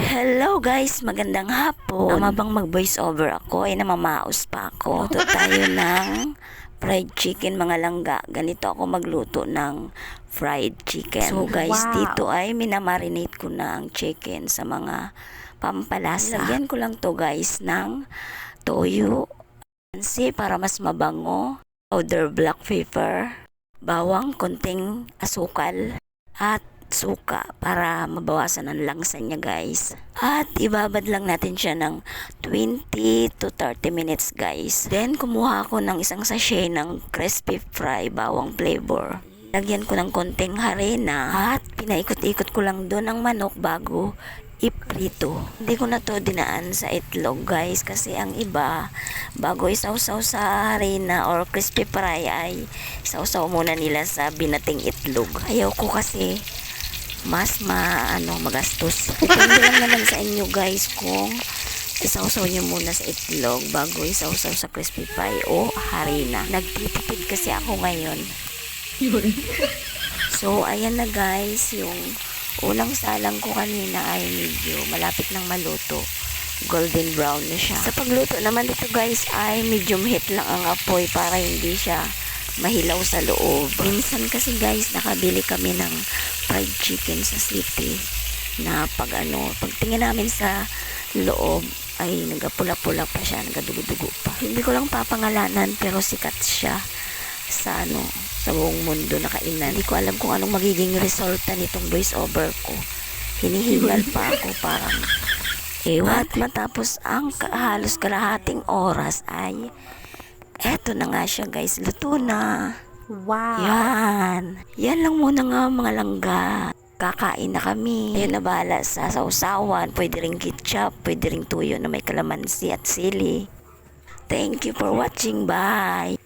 Hello guys, magandang hapon. Bang mag-voice over ako, ay namamaos pa ako. Luto tayo ng fried chicken mga langga. Ganito ako magluto ng fried chicken. So guys, dito ay minamarinate ko na ang chicken sa mga pampalasa. Lagyan ko lang to guys ng toyo, ansi para mas mabango, powder black pepper, bawang, konting asukal, at suka para mabawasan ang langsa niya guys. At ibabad lang natin siya ng 20 to 30 minutes guys. Then kumuha ako ng isang sachet ng crispy fry bawang flavor. Lagyan ko ng konting harina at pinaikot-ikot ko lang doon ang manok bago iprito. Hindi ko na to dinaan sa itlog guys kasi ang iba bago isawsaw sa harina or crispy fry ay isawsaw muna nila sa binating itlog. Ayaw ko kasi mas magastos. Depende lang naman sa inyo guys kung isawsaw nyo muna sa itlog bago isawsaw sa crispy pie o harina. Nagtitipid kasi ako ngayon. So ayan na guys, yung unang salang ko kanina ay medyo malapit ng maluto. Golden brown na siya. Sa pagluto naman dito guys ay medium heat lang ang apoy para hindi siya mahilaw sa loob. Minsan kasi guys nakabili kami ng fried chicken sa city na pagtingin namin sa loob ay nagapula-pula pa siya, nagadugo-dugo pa. Hindi ko lang papangalanan pero sikat siya sa sa buong mundo na kainan. Hindi ko alam kung anong magiging resulta nitong voice over ko. Hinihingal pa ako parang ewan. At matapos ang halos kalahating oras ay eto na nga siya guys, luto na. Wow! Yan lang muna nga mga langga. Kakain na kami. Ayun na bahala sa sausawan. Pwede ring ketchup, pwede ring tuyo na may kalamansi at sili. Thank you for watching. Bye!